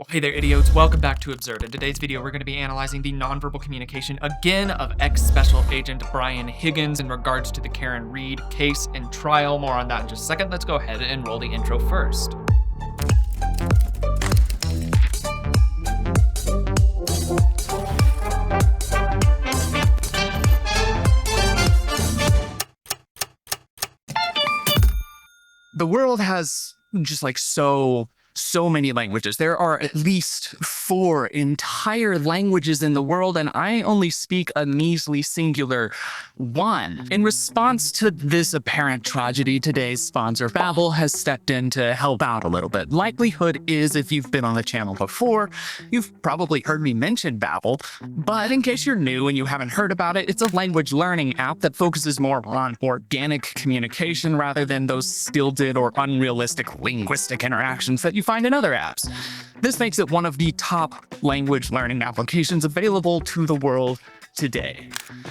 Well, hey there, idiots. Welcome back to Observed. In today's video, we're going to be analyzing the nonverbal communication again of ex-Special Agent Brian Higgins in regards to the Karen Reed case and trial. More on that in just a second. Let's go ahead and roll the intro first. The world has just so many languages. There are at least 4 entire languages in the world, and I only speak a measly singular 1. In response to this apparent tragedy, today's sponsor, Babbel, has stepped in to help out a little bit. Likelihood is, if you've been on the channel before, you've probably heard me mention Babbel, but in case you're new and you haven't heard about it, it's a language learning app that focuses more on organic communication rather than those stilted or unrealistic linguistic interactions that you find in other apps. This makes it one of the top language learning applications available to the world today.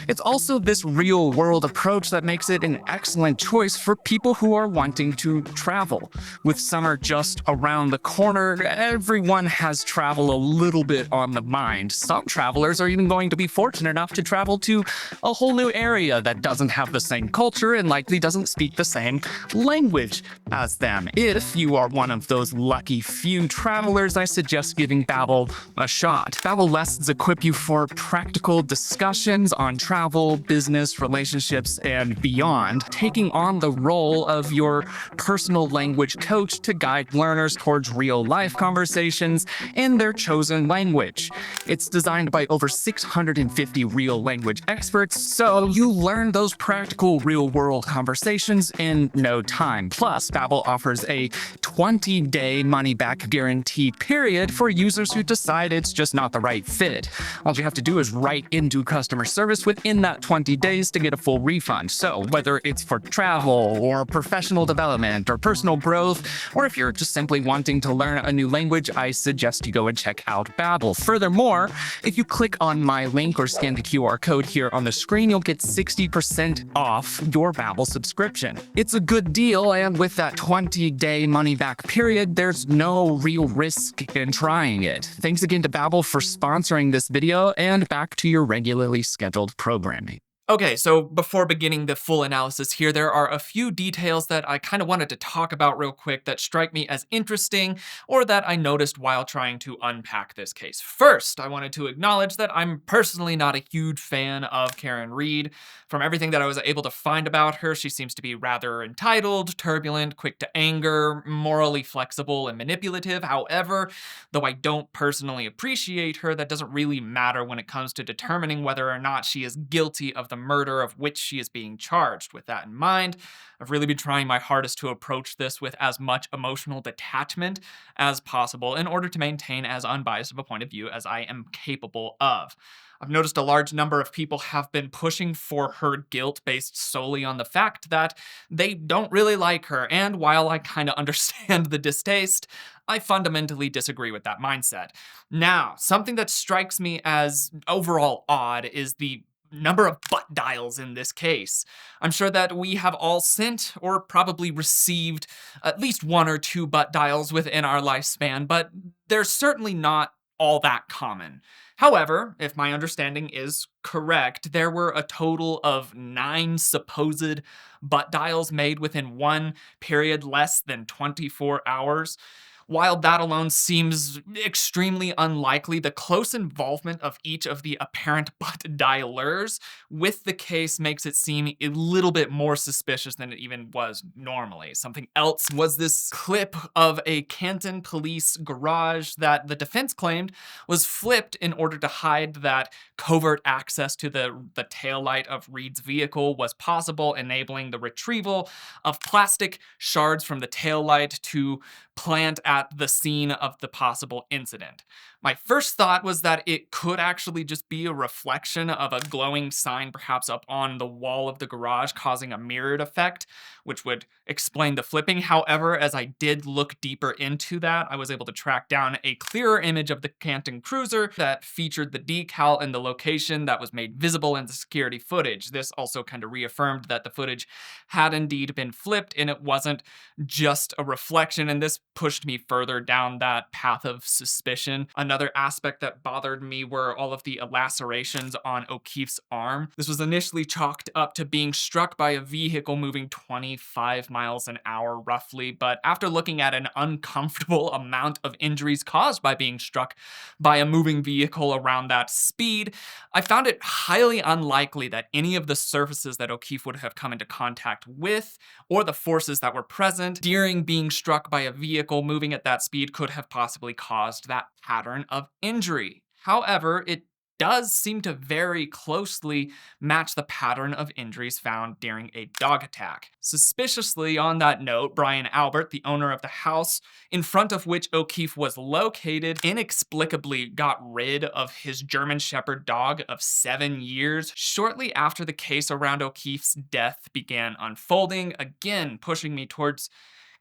It's also this real-world approach that makes it an excellent choice for people who are wanting to travel. With summer just around the corner, everyone has travel a little bit on the mind. Some travelers are even going to be fortunate enough to travel to a whole new area that doesn't have the same culture and likely doesn't speak the same language as them. If you are one of those lucky few travelers, I suggest giving Babbel a shot. Babbel lessons equip you for practical discussions on travel, business, relationships, and beyond, taking on the role of your personal language coach to guide learners towards real-life conversations in their chosen language. It's designed by over 650 real language experts, so you learn those practical real-world conversations in no time. Plus, Babbel offers a 20-day money-back guarantee period for users who decide it's just not the right fit. All you have to do is write into customer service within that 20 days to get a full refund. So whether it's for travel or professional development or personal growth, or if you're just simply wanting to learn a new language, I suggest you go and check out Babbel. Furthermore, if you click on my link or scan the QR code here on the screen, you'll get 60% off your Babbel subscription. It's a good deal, and with that 20-day money-back period, there's no real risk in trying it. Thanks again to Babbel for sponsoring this video, and back to your regularly scheduled programming. Okay, so before beginning the full analysis here, there are a few details that I kind of wanted to talk about real quick that strike me as interesting or that I noticed while trying to unpack this case. First, I wanted to acknowledge that I'm personally not a huge fan of Karen Reed. From everything that I was able to find about her, she seems to be rather entitled, turbulent, quick to anger, morally flexible, and manipulative. However, though I don't personally appreciate her, that doesn't really matter when it comes to determining whether or not she is guilty of the murder of which she is being charged. With that in mind, I've really been trying my hardest to approach this with as much emotional detachment as possible in order to maintain as unbiased of a point of view as I am capable of. I've noticed a large number of people have been pushing for her guilt based solely on the fact that they don't really like her, and while I kind of understand the distaste, I fundamentally disagree with that mindset. Now, something that strikes me as overall odd is the number of butt dials in this case. I'm sure that we have all sent or probably received at least 1 or 2 butt dials within our lifespan, but they're certainly not all that common. However, if my understanding is correct, there were a total of 9 supposed butt dials made within one period less than 24 hours. While that alone seems extremely unlikely, the close involvement of each of the apparent butt dialers with the case makes it seem a little bit more suspicious than it even was normally. Something else was this clip of a Canton police garage that the defense claimed was flipped in order to hide that covert access to the taillight of Reed's vehicle was possible, enabling the retrieval of plastic shards from the taillight to plant at the scene of the possible incident. My first thought was that it could actually just be a reflection of a glowing sign perhaps up on the wall of the garage causing a mirrored effect, which would explain the flipping. However, as I did look deeper into that, I was able to track down a clearer image of the Canton cruiser that featured the decal and the location that was made visible in the security footage. This also kind of reaffirmed that the footage had indeed been flipped and it wasn't just a reflection, and this pushed me further down that path of suspicion. Another aspect that bothered me were all of the lacerations on O'Keefe's arm. This was initially chalked up to being struck by a vehicle moving 25 miles an hour roughly, but after looking at an uncomfortable amount of injuries caused by being struck by a moving vehicle around that speed, I found it highly unlikely that any of the surfaces that O'Keefe would have come into contact with, or the forces that were present during being struck by a vehicle moving at that speed, could have possibly caused that pattern of injury. However, it does seem to very closely match the pattern of injuries found during a dog attack. Suspiciously, on that note, Brian Albert, the owner of the house in front of which O'Keefe was located, inexplicably got rid of his German Shepherd dog of 7 years shortly after the case around O'Keefe's death began unfolding, again pushing me towards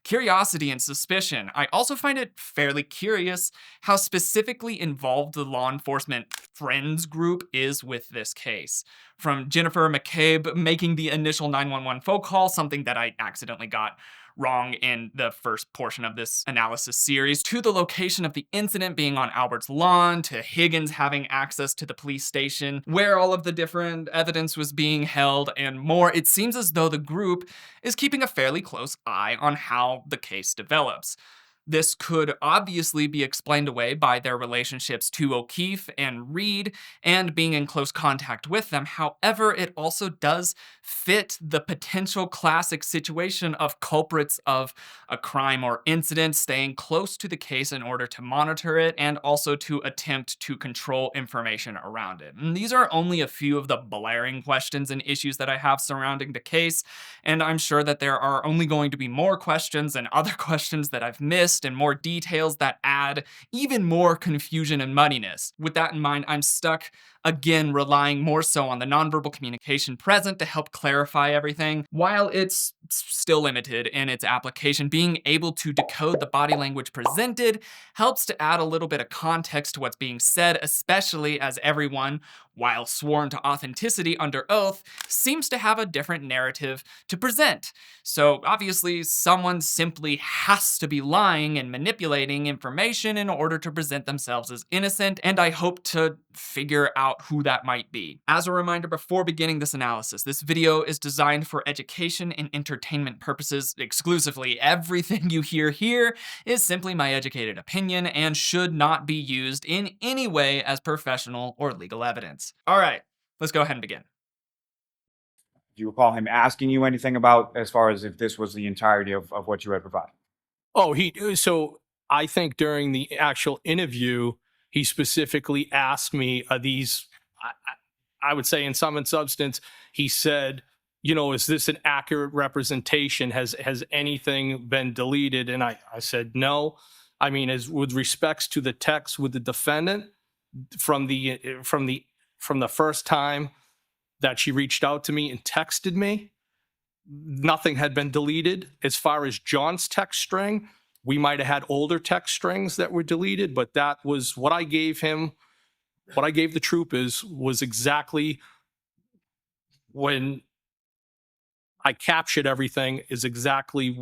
curiosity and suspicion. I also find it fairly curious how specifically involved the law enforcement friends group is with this case. From Jennifer McCabe making the initial 911 phone call, something that I accidentally got wrong in the first portion of this analysis series, to the location of the incident being on Albert's lawn, to Higgins having access to the police station where all of the different evidence was being held, and more, it seems as though the group is keeping a fairly close eye on how the case develops. This could obviously be explained away by their relationships to O'Keefe and Reed and being in close contact with them. However, it also does fit the potential classic situation of culprits of a crime or incident staying close to the case in order to monitor it and also to attempt to control information around it. And these are only a few of the blaring questions and issues that I have surrounding the case, and I'm sure that there are only going to be more questions and other questions that I've missed and more details that add even more confusion and muddiness. With that in mind, I'm stuck again relying more so on the nonverbal communication present to help clarify everything. While it's still limited in its application, being able to decode the body language presented helps to add a little bit of context to what's being said, especially as everyone, while sworn to authenticity under oath, seems to have a different narrative to present. So obviously someone simply has to be lying and manipulating information in order to present themselves as innocent, and I hope to figure out who that might be. As a reminder before beginning this analysis, this video is designed for education and entertainment purposes exclusively. Everything you hear here is simply my educated opinion and should not be used in any way as professional or legal evidence. All right, let's go ahead and begin. Do you recall him asking you anything about as far as if this was the entirety of what you had provided? Oh, so I think during the actual interview, he specifically asked me, are these, I would say in sum and substance, he said, you know, is this an accurate representation? Has anything been deleted? And I said, no. I mean, as with respects to the text with the defendant from the first time that she reached out to me and texted me, nothing had been deleted. As far as John's text string, we might have had older text strings that were deleted, but that was what I gave him. What I gave the troopers was exactly when I captured everything is exactly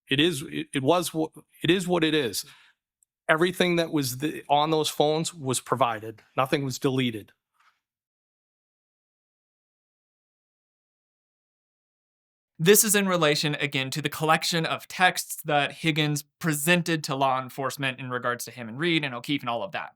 it is what it is. Everything that was on those phones was provided. Nothing was deleted. This is in relation, again, to the collection of texts that Higgins presented to law enforcement in regards to him and Reed and O'Keefe and all of that.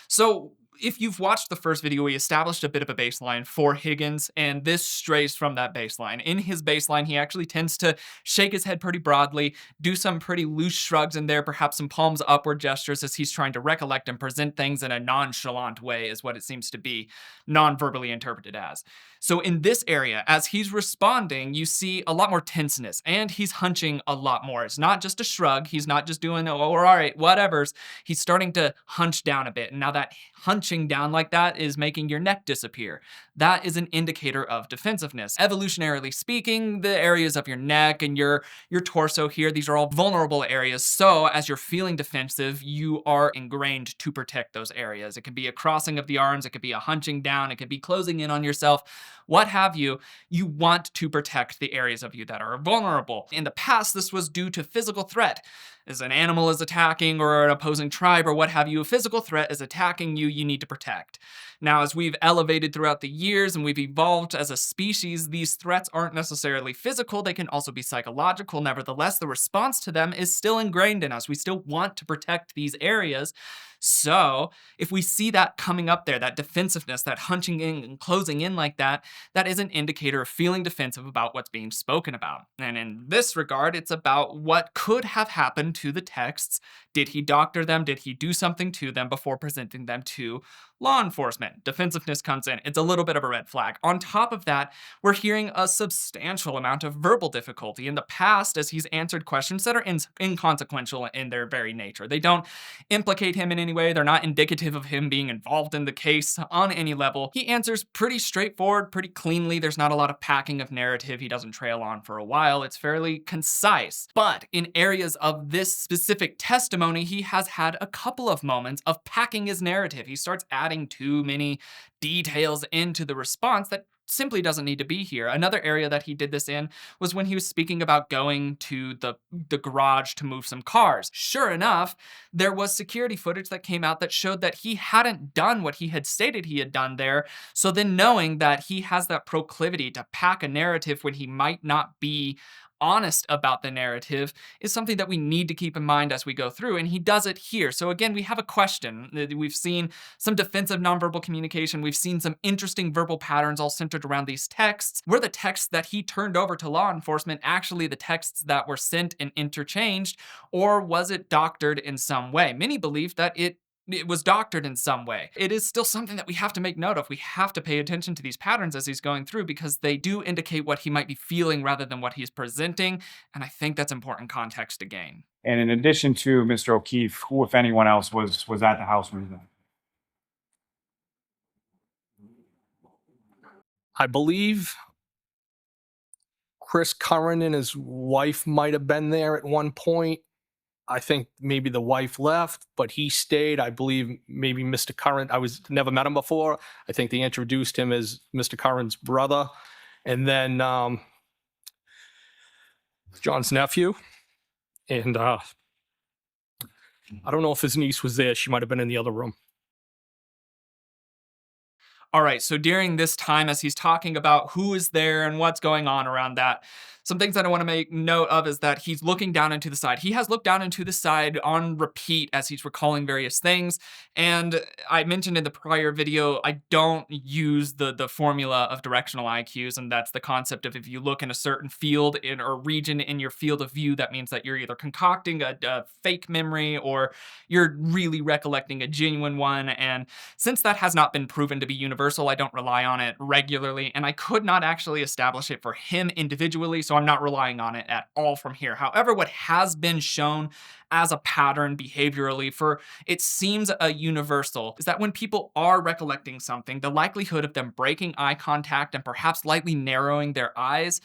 So if you've watched the first video, we established a bit of a baseline for Higgins, and this strays from that baseline. In his baseline, he actually tends to shake his head pretty broadly, do some pretty loose shrugs in there, perhaps some palms upward gestures as he's trying to recollect and present things in a nonchalant way is what it seems to be non-verbally interpreted as. So in this area, as he's responding, you see a lot more tenseness, and he's hunching a lot more. It's not just a shrug. He's not just doing, oh, all right, whatevers. He's starting to hunch down a bit. And now that hunching down like that is making your neck disappear. That is an indicator of defensiveness. Evolutionarily speaking, the areas of your neck and your torso here, these are all vulnerable areas. So as you're feeling defensive, you are ingrained to protect those areas. It could be a crossing of the arms. It could be a hunching down. It could be closing in on yourself. What have you, you want to protect the areas of you that are vulnerable. In the past, this was due to physical threat. As an animal is attacking or an opposing tribe or what have you, a physical threat is attacking you, you need to protect. Now, as we've elevated throughout the years and we've evolved as a species, these threats aren't necessarily physical, they can also be psychological. Nevertheless, the response to them is still ingrained in us. We still want to protect these areas. So if we see that coming up there, that defensiveness, that hunching in and closing in like that, that is an indicator of feeling defensive about what's being spoken about. And in this regard, it's about what could have happened to the texts. Did he doctor them? Did he do something to them before presenting them to law enforcement? Defensiveness comes in. It's a little bit of a red flag. On top of that, we're hearing a substantial amount of verbal difficulty in the past as he's answered questions that are inconsequential in their very nature. They don't implicate him in any way. They're not indicative of him being involved in the case on any level. He answers pretty straightforward, pretty cleanly. There's not a lot of packing of narrative. He doesn't trail on for a while. It's fairly concise. But in areas of this specific testimony, he has had a couple of moments of packing his narrative. He starts adding too many details into the response that simply doesn't need to be here. Another area that he did this in was when he was speaking about going to the garage to move some cars. Sure enough, there was security footage that came out that showed that he hadn't done what he had stated he had done there. So then knowing that he has that proclivity to pack a narrative when he might not be honest about the narrative is something that we need to keep in mind as we go through, and he does it here. So again, we have a question. We've seen some defensive nonverbal communication. We've seen some interesting verbal patterns all centered around these texts. Were the texts that he turned over to law enforcement actually the texts that were sent and interchanged, or was it doctored in some way? Many believe that it was doctored in some way. It is still something that we have to make note of. We have to pay attention to these patterns as he's going through because they do indicate what he might be feeling rather than what he's presenting, and I think that's important context to gain. And in addition to Mr. O'Keefe, who, if anyone else, was at the house when he was there? I believe Chris Curran and his wife might have been there at one point. I think maybe the wife left, but he stayed. I believe maybe Mr. Curran, never met him before. I think they introduced him as Mr. Curran's brother. And then John's nephew. And I don't know if his niece was there. She might have been in the other room. All right, so during this time, as he's talking about who is there and what's going on around that, some things that I want to make note of is that he's looking down into the side. He has looked down into the side on repeat as he's recalling various things. And I mentioned in the prior video, I don't use the formula of directional IQs, and that's the concept of if you look in a certain field or region in your field of view, that means that you're either concocting a fake memory or you're really recollecting a genuine one. And since that has not been proven to be universal, I don't rely on it regularly, and I could not actually establish it for him individually, so I'm not relying on it at all from here. However, what has been shown as a pattern behaviorally for it seems a universal is that when people are recollecting something, the likelihood of them breaking eye contact and perhaps lightly narrowing their eyes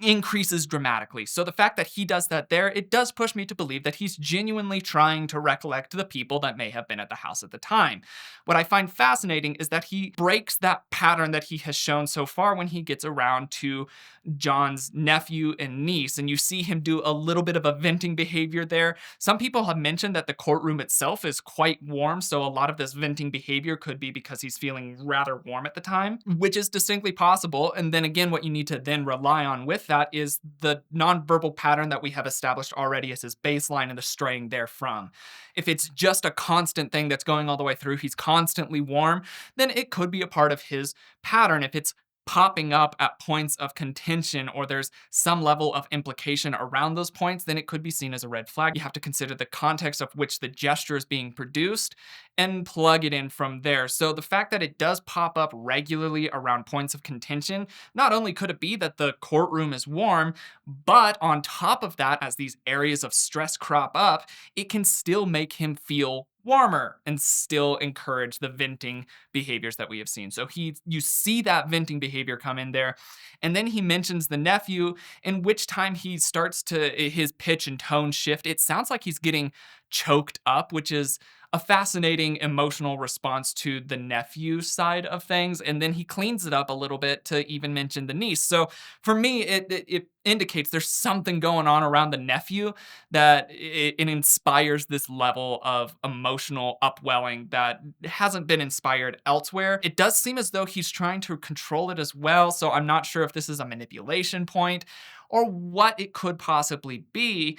increases dramatically. So the fact that he does that there, it does push me to believe that he's genuinely trying to recollect the people that may have been at the house at the time. What I find fascinating is that he breaks that pattern that he has shown so far when he gets around to John's nephew and niece, and you see him do a little bit of a venting behavior there. Some people have mentioned that the courtroom itself is quite warm, so a lot of this venting behavior could be because he's feeling rather warm at the time, which is distinctly possible. And then again, what you need to then rely on with that is the nonverbal pattern that we have established already as his baseline and the straying therefrom. If it's just a constant thing that's going all the way through, he's constantly warm, then it could be a part of his pattern. If it's popping up at points of contention or there's some level of implication around those points, then it could be seen as a red flag. You have to consider the context of which the gesture is being produced and plug it in from there. So the fact that it does pop up regularly around points of contention, not only could it be that the courtroom is warm, but on top of that, as these areas of stress crop up, it can still make him feel warmer and still encourage the venting behaviors that we have seen. So you see that venting behavior come in there. And then he mentions the nephew, in which time he starts to his pitch and tone shift. It sounds like he's getting choked up, which is a fascinating emotional response to the nephew side of things. And then he cleans it up a little bit to even mention the niece. So for me, it indicates there's something going on around the nephew that it inspires this level of emotional upwelling that hasn't been inspired elsewhere. It does seem as though he's trying to control it as well, so I'm not sure if this is a manipulation point or what it could possibly be,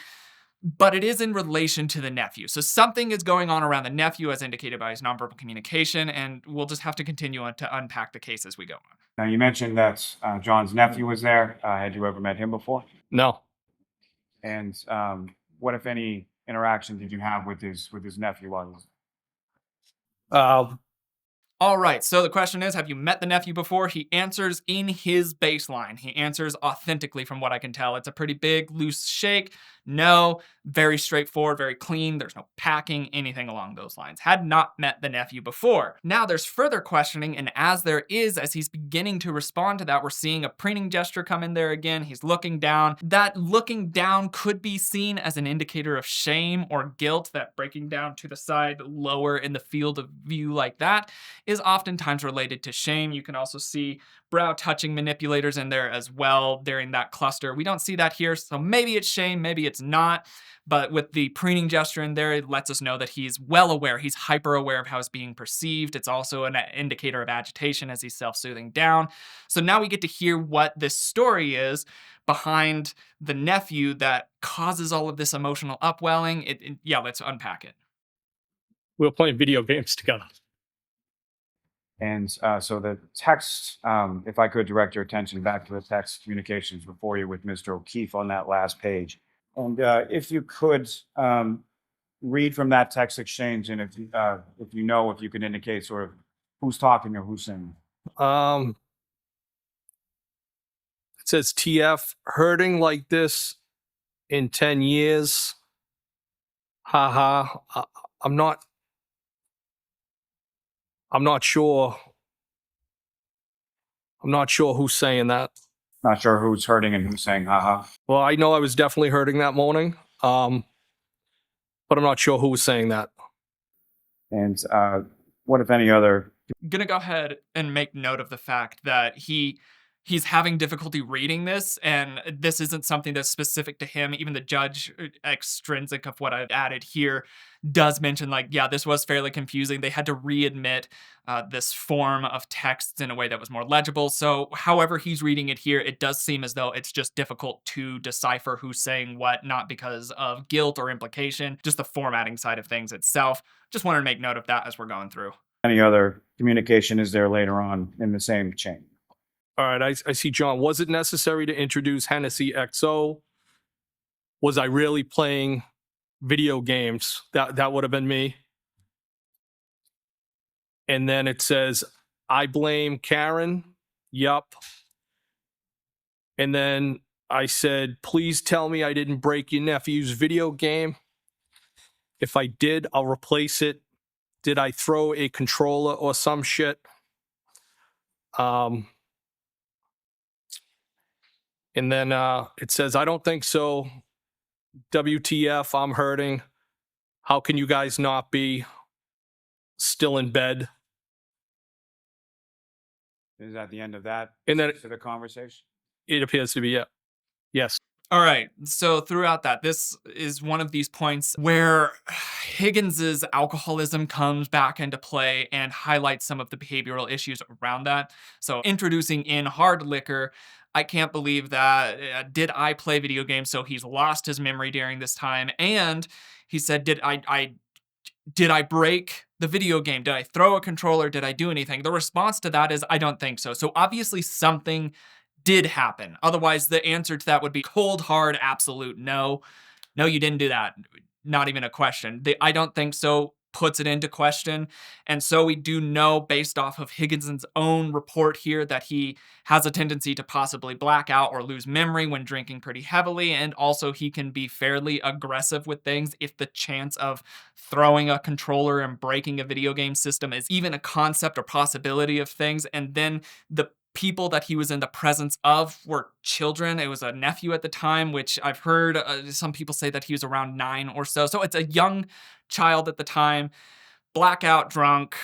but it is in relation to the nephew. So something is going on around the nephew as indicated by his nonverbal communication, and we'll just have to continue on to unpack the case as we go on. Now, you mentioned that John's nephew was there. Had you ever met him before? No. And what, if any, interaction did you have with his nephew while he was Uh, All right, so the question is, have you met the nephew before? He answers in his baseline. He answers authentically from what I can tell. It's a pretty big, loose shake. No, very straightforward, very clean. There's no packing, anything along those lines. Had not met the nephew before. Now there's further questioning, and as he's beginning to respond to that, we're seeing a preening gesture come in there again. He's looking down. That looking down could be seen as an indicator of shame or guilt. That breaking down to the side, lower in the field of view like that is oftentimes related to shame. You can also see brow touching manipulators in there as well during that cluster. We don't see that here, so maybe it's shame, maybe it's not. But with the preening gesture in there, it lets us know that he's well aware, he's hyper aware of how it's being perceived. It's also an indicator of agitation as he's self-soothing down. So now we get to hear what this story is behind the nephew that causes all of this emotional upwelling. Yeah, let's unpack it. we were playing video games together. And so the text, if I could direct your attention back to the text communications before you with Mr. O'Keefe on that last page. And if you could read from that text exchange, and if you could indicate sort of who's talking or who's saying. It says TF, hurting like this in 10 years. Haha. I'm not sure. I'm not sure who's saying that. Not sure who's hurting and who's saying haha. Well, I know I was definitely hurting that morning. But I'm not sure who was saying that. And what, if any, other? Gonna go ahead and make note of the fact that he's having difficulty reading this, and this isn't something that's specific to him. Even the judge, extrinsic of what I've added here, does mention, like, yeah, this was fairly confusing. They had to readmit this form of text in a way that was more legible. So however he's reading it here, it does seem as though it's just difficult to decipher who's saying what, not because of guilt or implication, just the formatting side of things itself. Just wanted to make note of that as we're going through. Any other communication is there later on in the same chain? All right, I see John. Was it necessary to introduce Hennessy XO? Was I really playing video games? That would have been me. And then it says, I blame Karen. Yup. And then I said, please tell me I didn't break your nephew's video game. If I did, I'll replace it. Did I throw a controller or some shit? And then it says, I don't think so. WTF, I'm hurting. How can you guys not be still in bed? Is that the end of that And then to the conversation? it appears to be, yeah. Yes. All right, so throughout that, this is one of these points where Higgins's alcoholism comes back into play and highlights some of the behavioral issues around that. So introducing in hard liquor, I can't believe that. Did I play video games? So he's lost his memory during this time. And he said, did I break the video game? Did I throw a controller? Did I do anything? The response to that is, I don't think so. So obviously something did happen. Otherwise, the answer to that would be cold, hard, absolute no. No, you didn't do that. Not even a question. The I don't think so puts it into question. And so we do know, based off of Higginson's own report here, that he has a tendency to possibly black out or lose memory when drinking pretty heavily. And also he can be fairly aggressive with things if the chance of throwing a controller and breaking a video game system is even a concept or possibility of things. And then the people that he was in the presence of were children. It was a nephew at the time, which I've heard some people say that he was around 9 or so. So it's a young child at the time. blackout drunk,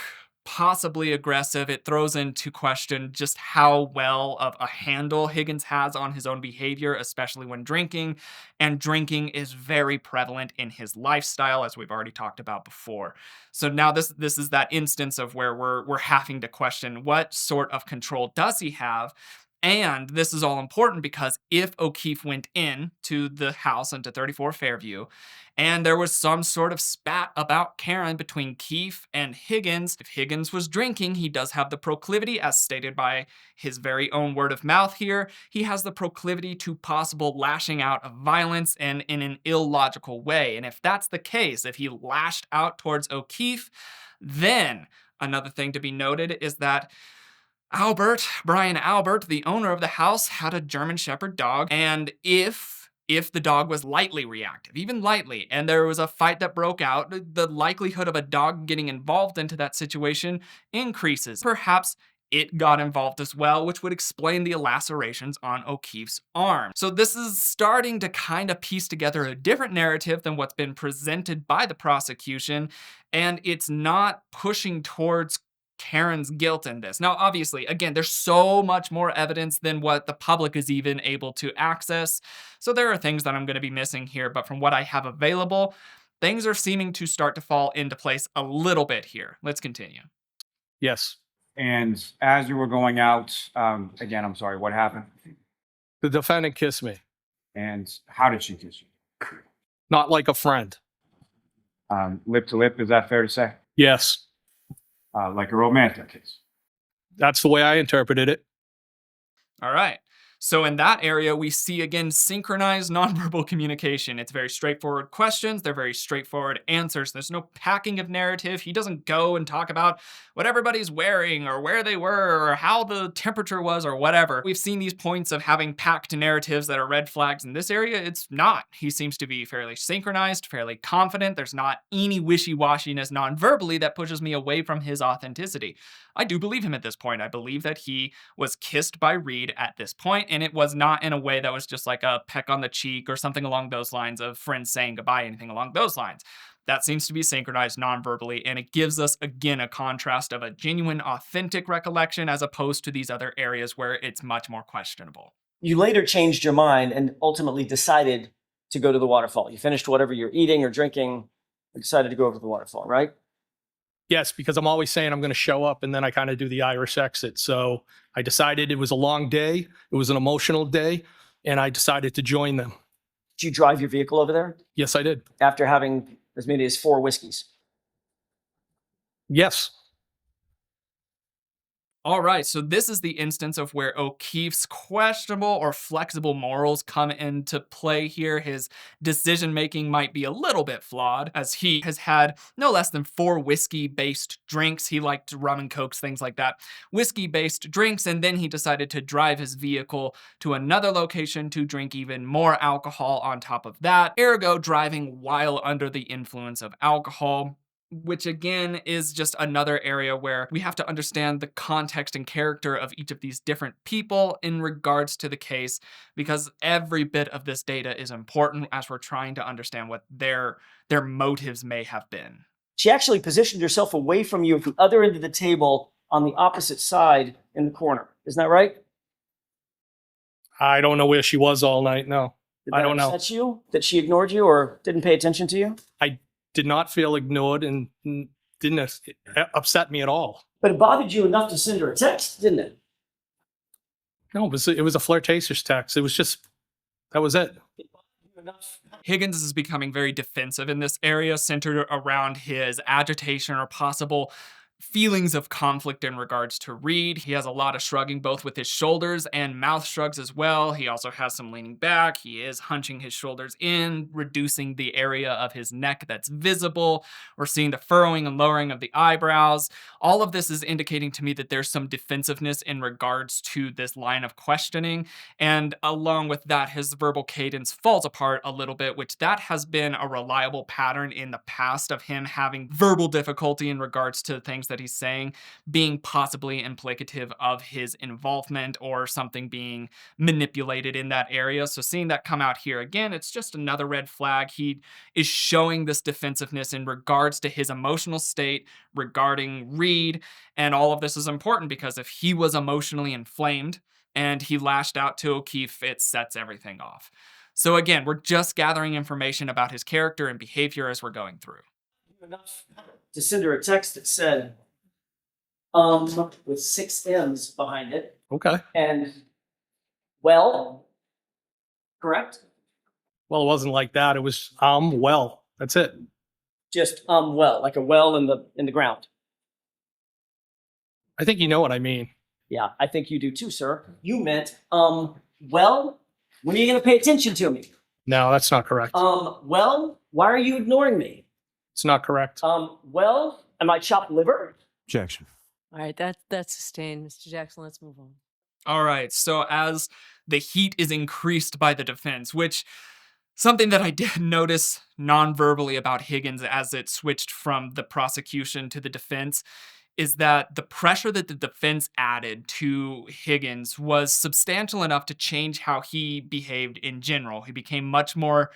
possibly aggressive. It throws into question just how well of a handle Higgins has on his own behavior, especially when drinking. And drinking is very prevalent in his lifestyle, as we've already talked about before. So now this is that instance of where we're having to question what sort of control does he have. And this is all important because if O'Keefe went in to the house into 34 Fairview and there was some sort of spat about Karen between Keefe and Higgins, if Higgins was drinking, he does have the proclivity, as stated by his very own word of mouth here, he has the proclivity to possible lashing out of violence and in an illogical way. And if that's the case, if he lashed out towards O'Keefe, then another thing to be noted is that Brian Albert, the owner of the house, had a German Shepherd dog, and if the dog was lightly reactive, even lightly, and there was a fight that broke out, the likelihood of a dog getting involved into that situation increases. Perhaps it got involved as well, which would explain the lacerations on O'Keefe's arm. So this is starting to kind of piece together a different narrative than what's been presented by the prosecution, and it's not pushing towards Karen's guilt in this. Now, obviously, again, there's so much more evidence than what the public is even able to access. So there are things that I'm going to be missing here, but from what I have available, things are seeming to start to fall into place a little bit here. Let's continue. Yes. And as you were going out, again, I'm sorry, what happened? The defendant kissed me, And how did she kiss you? not like a friend. Lip to lip, is that fair to say? Yes. Like a romantic kiss. That's the way I interpreted it. All right. So in that area, we see again synchronized nonverbal communication. It's very straightforward questions. They're very straightforward answers. There's no packing of narrative. He doesn't go and talk about what everybody's wearing or where they were or how the temperature was or whatever. We've seen these points of having packed narratives that are red flags. In this area, it's not. He seems to be fairly synchronized, fairly confident. There's not any wishy-washiness non-verbally that pushes me away from his authenticity. I do believe him at this point. I believe that he was kissed by Reed at this point, and it was not in a way that was just like a peck on the cheek or something along those lines of friends saying goodbye, anything along those lines. That seems to be synchronized non-verbally, and it gives us, again, a contrast of a genuine, authentic recollection as opposed to these other areas where it's much more questionable. You later changed your mind and ultimately decided to go to the waterfall. You finished whatever you're eating or drinking and decided to go over to the waterfall, right? Yes, because I'm always saying I'm going to show up and then I kind of do the Irish exit. So I decided it was a long day. It was an emotional day, and I decided to join them. Did you drive your vehicle over there Yes, I did. after having as many as 4 whiskeys? Yes. All right, so this is the instance of where O'Keefe's questionable or flexible morals come into play here. His decision-making might be a little bit flawed, as he has had no less than 4 whiskey-based drinks. He liked rum and cokes, things like that. Whiskey-based drinks, and then he decided to drive his vehicle to another location to drink even more alcohol on top of that. Ergo, driving while under the influence of alcohol, which again is just another area where we have to understand the context and character of each of these different people in regards to the case, because every bit of this data is important as we're trying to understand what their motives may have been. She actually positioned herself away from you at the other end of the table on the opposite side in the corner. Isn't that right? I don't know where she was all night. No, Did I that don't know. upset you that she ignored you or didn't pay attention to you? I did not feel ignored and didn't upset me at all. But it bothered you enough to send her a text, didn't it? No, it was a flirtatious text. It was just, that was it. It bothered you enough. Higgins is becoming very defensive in this area, centered around his agitation or possible feelings of conflict in regards to Reed. He has a lot of shrugging both with his shoulders and mouth shrugs as well. He also has some leaning back. He is hunching his shoulders in, reducing the area of his neck that's visible. We're seeing the furrowing and lowering of the eyebrows. All of this is indicating to me that there's some defensiveness in regards to this line of questioning. And along with that, his verbal cadence falls apart a little bit, which that has been a reliable pattern in the past of him having verbal difficulty in regards to things that he's saying being possibly implicative of his involvement or something being manipulated in that area. So seeing that come out here again, it's just another red flag. He is showing this defensiveness in regards to his emotional state regarding Reed. And all of this is important because if he was emotionally inflamed and he lashed out to O'Keefe, it sets everything off. So again, we're just gathering information about his character and behavior as we're going through. Enough to send her a text that said, with 6 M's behind it, Okay. and well, correct? Well, it wasn't like that. It was, well, that's it. Just well, like a well in the ground. I think you know what I mean. Yeah, I think you do too, sir. You meant, well, when are you gonna pay attention to me? No, that's not correct. Well, why are you ignoring me? It's not correct. Well, am I chopped liver? Objection. All right, that's sustained. Mr. Jackson, let's move on. All right, so as the heat is increased by the defense, which something that I did notice non-verbally about Higgins as it switched from the prosecution to the defense is that the pressure that the defense added to Higgins was substantial enough to change how he behaved in general. He became much more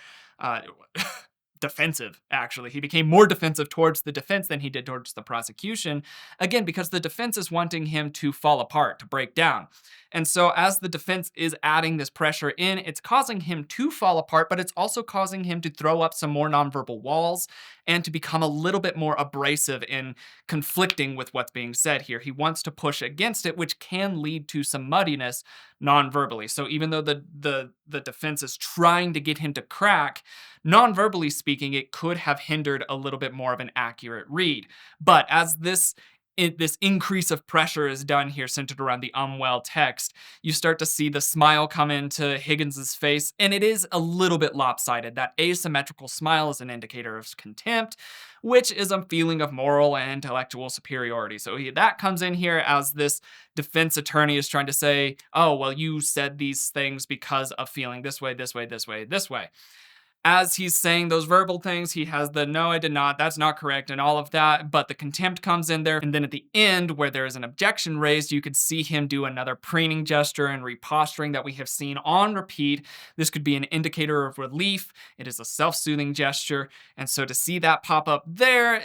defensive, actually. He became more defensive towards the defense than he did towards the prosecution, again, because the defense is wanting him to fall apart, to break down. And so as the defense is adding this pressure in, it's causing him to fall apart, but it's also causing him to throw up some more nonverbal walls and to become a little bit more abrasive in conflicting with what's being said here. He wants to push against it, which can lead to some muddiness non-verbally. So even though the defense is trying to get him to crack, non-verbally speaking, it could have hindered a little bit more of an accurate read. But as this increase of pressure is done here centered around the well text, you start to see the smile come into Higgins's face, and it is a little bit lopsided. That asymmetrical smile is an indicator of contempt, which is a feeling of moral and intellectual superiority. So that comes in here as this defense attorney is trying to say, oh, well, you said these things because of feeling this way, this way, this way, this way. As he's saying those verbal things, he has the no, I did not, that's not correct, and all of that, but the contempt comes in there. And then at the end, where there is an objection raised, you could see him do another preening gesture and reposturing that we have seen on repeat. This could be an indicator of relief. It is a self-soothing gesture. And so to see that pop up there,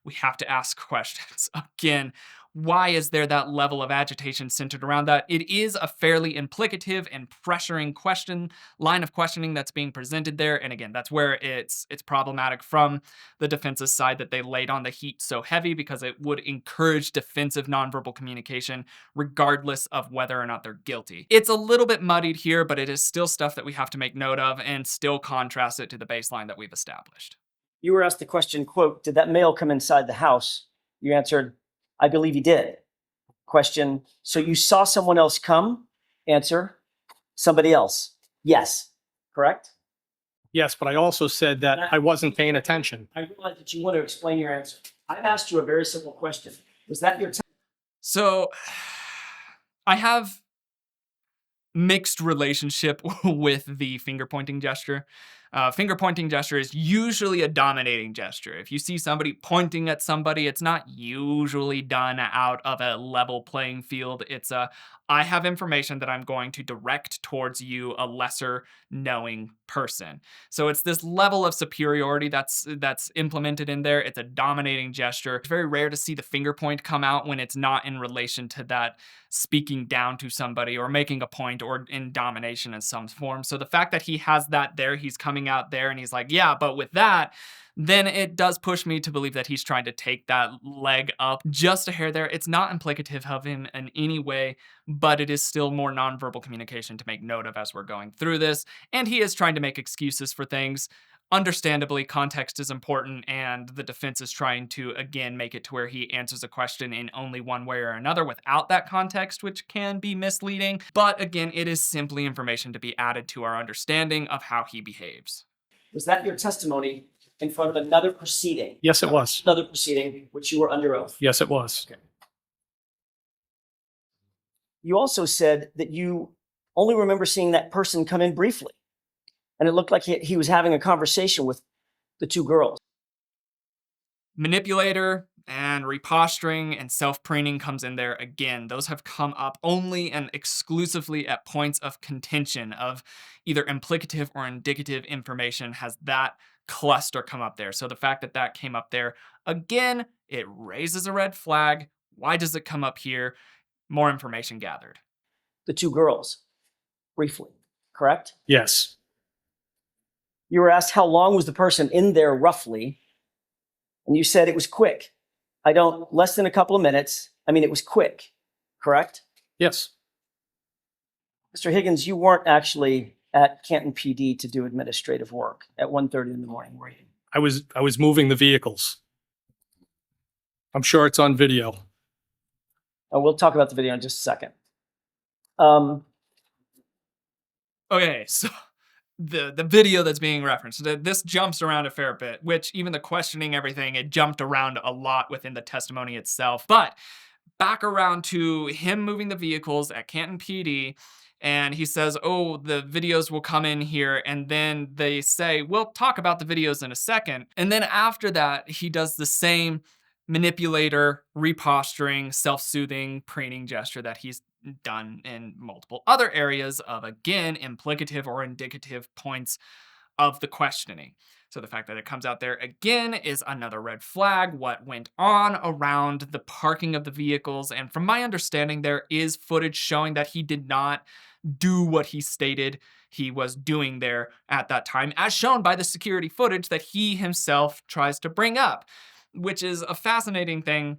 we have to ask questions. Again, why is there that level of agitation centered around that? It is a fairly implicative and pressuring line of questioning that's being presented there. And again, that's where it's problematic from the defense's side that they laid on the heat so heavy, because it would encourage defensive nonverbal communication regardless of whether or not they're guilty. It's a little bit muddied here, but it is still stuff that we have to make note of and still contrast it to the baseline that we've established. You were asked the question, quote, did that male come inside the house? You answered, I believe he did. Question, so you saw someone else come? Answer, somebody else. Yes, correct? Yes, but I also said that I wasn't paying attention. I realize that you want to explain your answer. I've asked you a very simple question. Was that your So I have mixed relationship with the finger pointing gesture. Finger pointing gesture is usually a dominating gesture. If you see somebody pointing at somebody, it's not usually done out of a level playing field. It's I have information that I'm going to direct towards you, a lesser knowing person. So it's this level of superiority that's implemented in there. It's a dominating gesture. It's very rare to see the finger point come out when it's not in relation to that speaking down to somebody or making a point or in domination in some form. So the fact that he has that there, he's coming out there and he's like, yeah, but with that, then it does push me to believe that he's trying to take that leg up just a hair there. It's not implicative of him in any way, but it is still more nonverbal communication to make note of as we're going through this. And he is trying to make excuses for things. Understandably, context is important, and the defense is trying to, again, make it to where he answers a question in only one way or another without that context, which can be misleading. But again, it is simply information to be added to our understanding of how he behaves. Was that your testimony in front of another proceeding? Yes, it was. Another proceeding, which you were under oath. Yes, it was. Okay. You also said that you only remember seeing that person come in briefly. And it looked like he was having a conversation with the two girls. Manipulator, And reposturing and self-preening comes in there again. Those have come up only and exclusively at points of contention of either implicative or indicative information has that cluster come up there. So the fact that that came up there, again, it raises a red flag. Why does it come up here? More information gathered. The two girls, briefly, correct? Yes. You were asked how long was the person in there roughly, and you said it was quick. Less than a couple of minutes. I mean, it was quick, correct? Yes. Mr. Higgins, you weren't actually at Canton PD to do administrative work at 1:30 in the morning, were you? I was moving the vehicles. I'm sure it's on video. Oh, we'll talk about the video in just a second. Okay, so the video that's being referenced, this jumps around a fair bit, which even the questioning, everything, it jumped around a lot within the testimony itself. But back around to him moving the vehicles at Canton PD, and he says, oh, the videos will come in here, and then they say, we'll talk about the videos in a second. And then after that, he does the same manipulator, reposturing, self-soothing, preening gesture that he's done in multiple other areas of, again, implicative or indicative points of the questioning. So the fact that it comes out there again is another red flag. What went on around the parking of the vehicles, and from my understanding, there is footage showing that he did not do what he stated he was doing there at that time, as shown by the security footage that he himself tries to bring up, which is a fascinating thing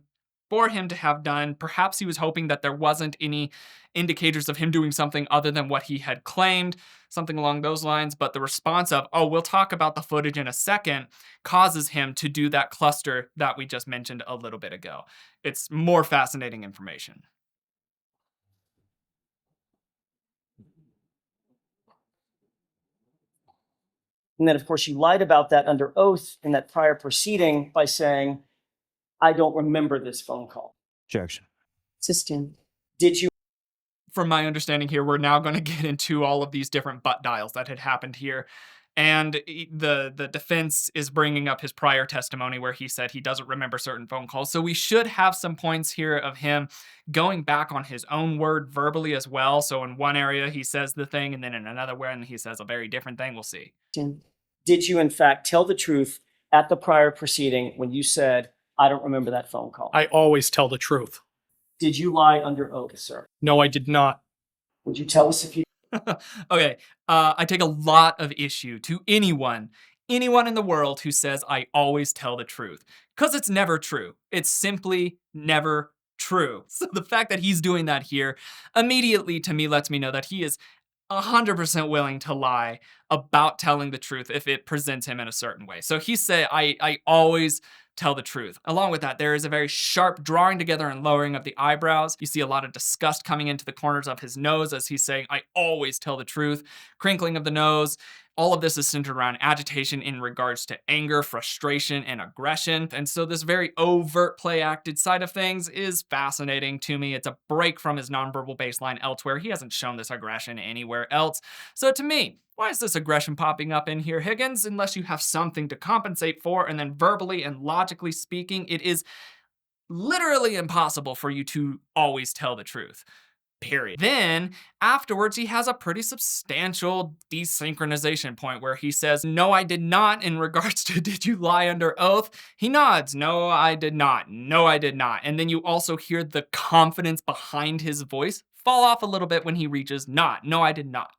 for him to have done. Perhaps he was hoping that there wasn't any indicators of him doing something other than what he had claimed, something along those lines. But the response of, oh, we'll talk about the footage in a second, causes him to do that cluster that we just mentioned a little bit ago. It's more fascinating information. And then, of course, you lied about that under oath in that prior proceeding by saying, I don't remember this phone call. Objection. Sustained. Did you? From my understanding here, we're now going to get into all of these different butt dials that had happened here. And the defense is bringing up his prior testimony where he said he doesn't remember certain phone calls. So we should have some points here of him going back on his own word verbally as well. So in one area, he says the thing, and then in another one, he says a very different thing. We'll see. Did you, in fact, tell the truth at the prior proceeding when you said, I don't remember that phone call? I always tell the truth. Did you lie under oath, sir? No, I did not. Would you tell us if you? Okay, I take a lot of issue to anyone in the world who says I always tell the truth, because it's never true. It's simply never true. So the fact that he's doing that here immediately to me lets me know that he is 100% willing to lie about telling the truth if it presents him in a certain way. So he said, I always tell the truth. Along with that, there is a very sharp drawing together and lowering of the eyebrows. You see a lot of disgust coming into the corners of his nose as he's saying, I always tell the truth. Crinkling of the nose. All of this is centered around agitation in regards to anger, frustration, and aggression. And so this very overt play acted side of things is fascinating to me. It's a break from his nonverbal baseline elsewhere. He hasn't shown this aggression anywhere else. So to me, why is this aggression popping up in here, Higgins? Unless you have something to compensate for, and then verbally and logically speaking, it is literally impossible for you to always tell the truth. Period. Then afterwards, he has a pretty substantial desynchronization point where he says, no, I did not, in regards to did you lie under oath? He nods, no, I did not. No, I did not. And then you also hear the confidence behind his voice fall off a little bit when he reaches not. No, I did not.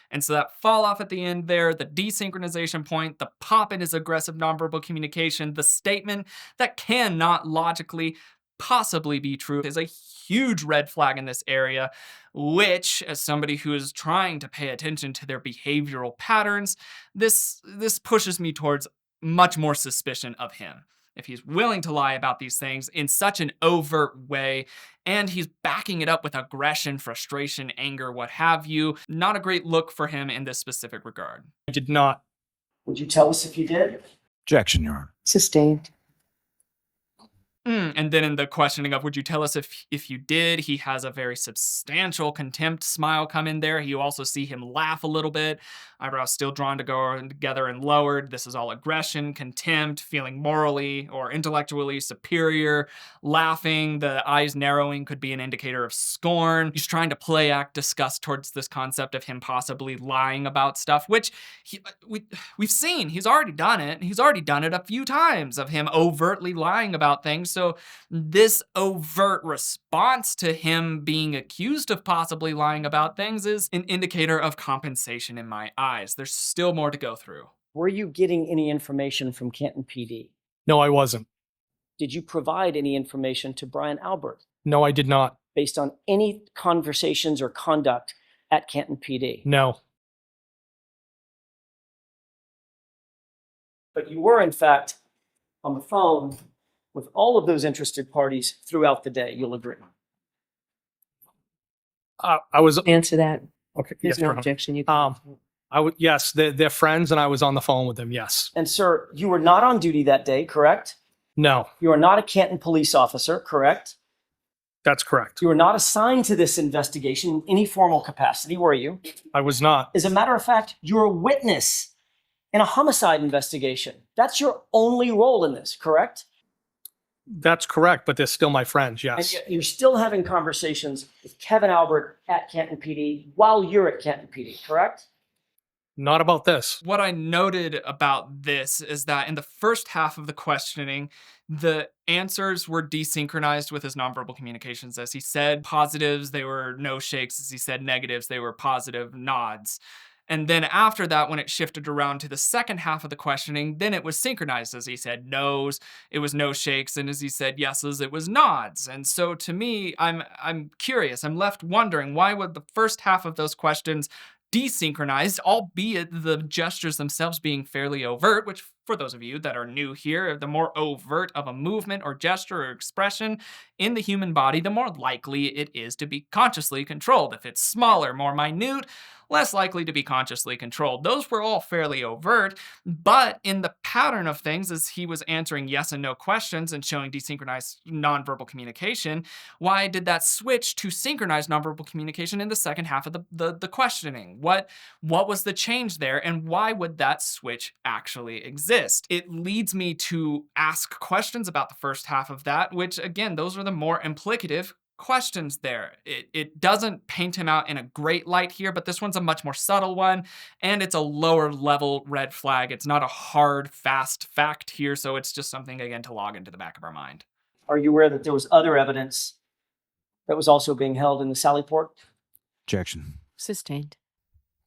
And so that fall off at the end there, the desynchronization point, the pop in his aggressive nonverbal communication, the statement that cannot logically possibly be true is a huge red flag in this area, which, as somebody who is trying to pay attention to their behavioral patterns, this pushes me towards much more suspicion of him. If he's willing to lie about these things in such an overt way, and he's backing it up with aggression, frustration, anger, what have you, not a great look for him in this specific regard. I did not. Would you tell us if you did? Objection, Your Honor. Sustained. And And then in the questioning of, would you tell us if you did, he has a very substantial contempt smile come in there. You also see him laugh a little bit, eyebrows still drawn together and lowered. This is all aggression, contempt, feeling morally or intellectually superior, laughing, the eyes narrowing could be an indicator of scorn. He's trying to play act disgust towards this concept of him possibly lying about stuff, which we've seen. He's already done it. He's already done it a few times of him overtly lying about things. So this overt response to him being accused of possibly lying about things is an indicator of compensation in my eyes. There's still more to go through. Were you getting any information from Canton PD? No, I wasn't. Did you provide any information to Brian Albert No, I did not. based on any conversations or conduct at Canton PD? No. But you were, in fact, on the phone with all of those interested parties throughout the day, you'll agree. I was Answer that. okay. There's Yes, no Your Honor. objection. You I would. Yes, they're friends, and I was on the phone with them. Yes. And sir, you were not on duty that day, correct? No, You are not a Canton police officer, correct? that's correct. You were not assigned to this investigation in any formal capacity, were you? I was not. As a matter of fact, you're a witness in a homicide investigation. That's your only role in this, correct? That's correct, but they're still my friends. And Yes. yet you're still having conversations with Kevin Albert at Canton PD while you're at Canton PD, correct? Not about this. What I noted about this is that in the first half of the questioning, the answers were desynchronized with his nonverbal communications. As he said positives, they were no shakes. As he said negatives, they were positive nods. And then after that, when it shifted around to the second half of the questioning, then it was synchronized. As he said no's, it was no shakes, and as he said yeses, it was nods. And so to me, I'm curious. I'm left wondering, why would the first half of those questions desynchronized, albeit the gestures themselves being fairly overt, which for those of you that are new here, the more overt of a movement or gesture or expression in the human body, the more likely it is to be consciously controlled. If it's smaller, more minute, less likely to be consciously controlled. Those were all fairly overt, but in the pattern of things, as he was answering yes and no questions and showing desynchronized nonverbal communication, why did that switch to synchronized nonverbal communication in the second half of the questioning? What was the change there, and why would that switch actually exist? It leads me to ask questions about the first half of that, which again, those are the more implicative questions there. It doesn't paint him out in a great light here, but this one's a much more subtle one, and it's a lower level red flag. It's not a hard, fast fact here, so it's just something, again, to log into the back of our mind. Are you aware that there was other evidence that was also being held in the Sally Port? Objection. sustained.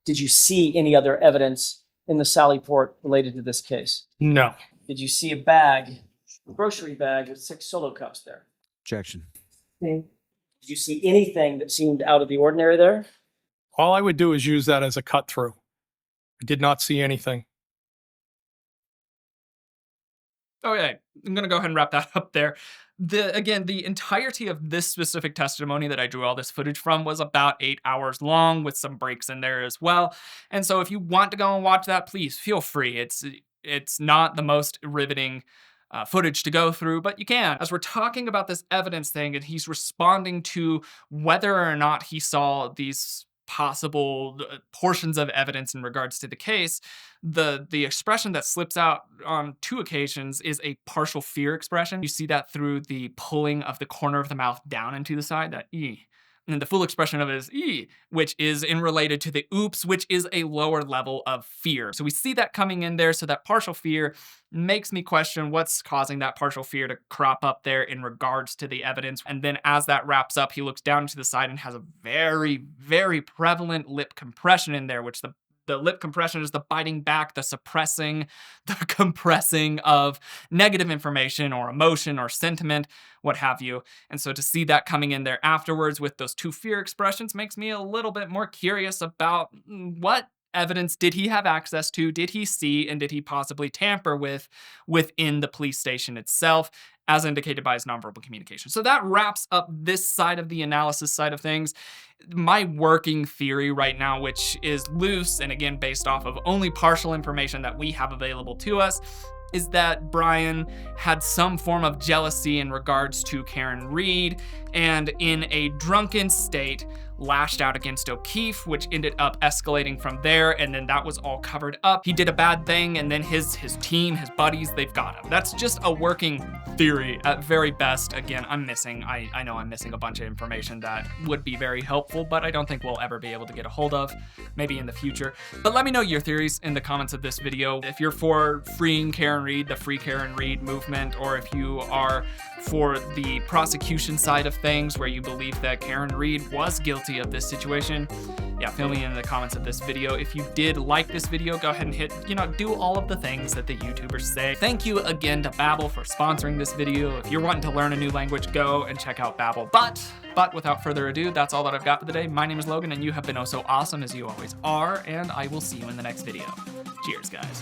Did you see any other evidence in the Sally Port related to this case? No. Did you see a bag, a grocery bag with 6 solo cups there? Objection. Did you see anything that seemed out of the ordinary there? All I would do is use that as a cut through. I did not see anything. Okay, I'm going to go ahead and wrap that up there. Again, the entirety of this specific testimony that I drew all this footage from was about 8 hours long with some breaks in there as well. And so if you want to go and watch that, please feel free. It's not the most riveting footage to go through, but you can. As we're talking about this evidence thing and he's responding to whether or not he saw these possible portions of evidence in regards to the case, the expression that slips out on 2 occasions is a partial fear expression. You see that through the pulling of the corner of the mouth down into the side, that "ee." And the full expression of it is "ee," which is in related to the oops, which is a lower level of fear. So we see that coming in there. So that partial fear makes me question what's causing that partial fear to crop up there in regards to the evidence. And then as that wraps up, he looks down to the side and has a very, very prevalent lip compression in there, which the lip compression is the biting back, the suppressing, the compressing of negative information or emotion or sentiment, what have you. And so to see that coming in there afterwards with those 2 fear expressions makes me a little bit more curious about what evidence did he have access to, did he see, and did he possibly tamper with within the police station itself, as indicated by his nonverbal communication. So that wraps up this side of the analysis side of things. My working theory right now, which is loose and again based off of only partial information that we have available to us, is that Brian had some form of jealousy in regards to Karen Reed, and in a drunken state lashed out against O'Keefe, which ended up escalating from there, and then that was all covered up. He did a bad thing, and then his team, his buddies, they've got him. That's just a working theory at very best. Again, I know I'm missing a bunch of information that would be very helpful, but I don't think we'll ever be able to get a hold of, maybe in the future. But let me know your theories in the comments of this video. If you're for freeing Karen Reed, the Free Karen Reed movement, or if you are for the prosecution side of things, where you believe that Karen Reed was guilty of this situation, yeah, fill me in the comments of this video. If you did like this video, go ahead and hit, do all of the things that the YouTubers say. Thank you again to Babbel for sponsoring this video. If you're wanting to learn a new language, go and check out Babbel. But without further ado, that's all that I've got for today. My name is Logan, and you have been oh so awesome, as you always are, and I will see you in the next video. Cheers, guys.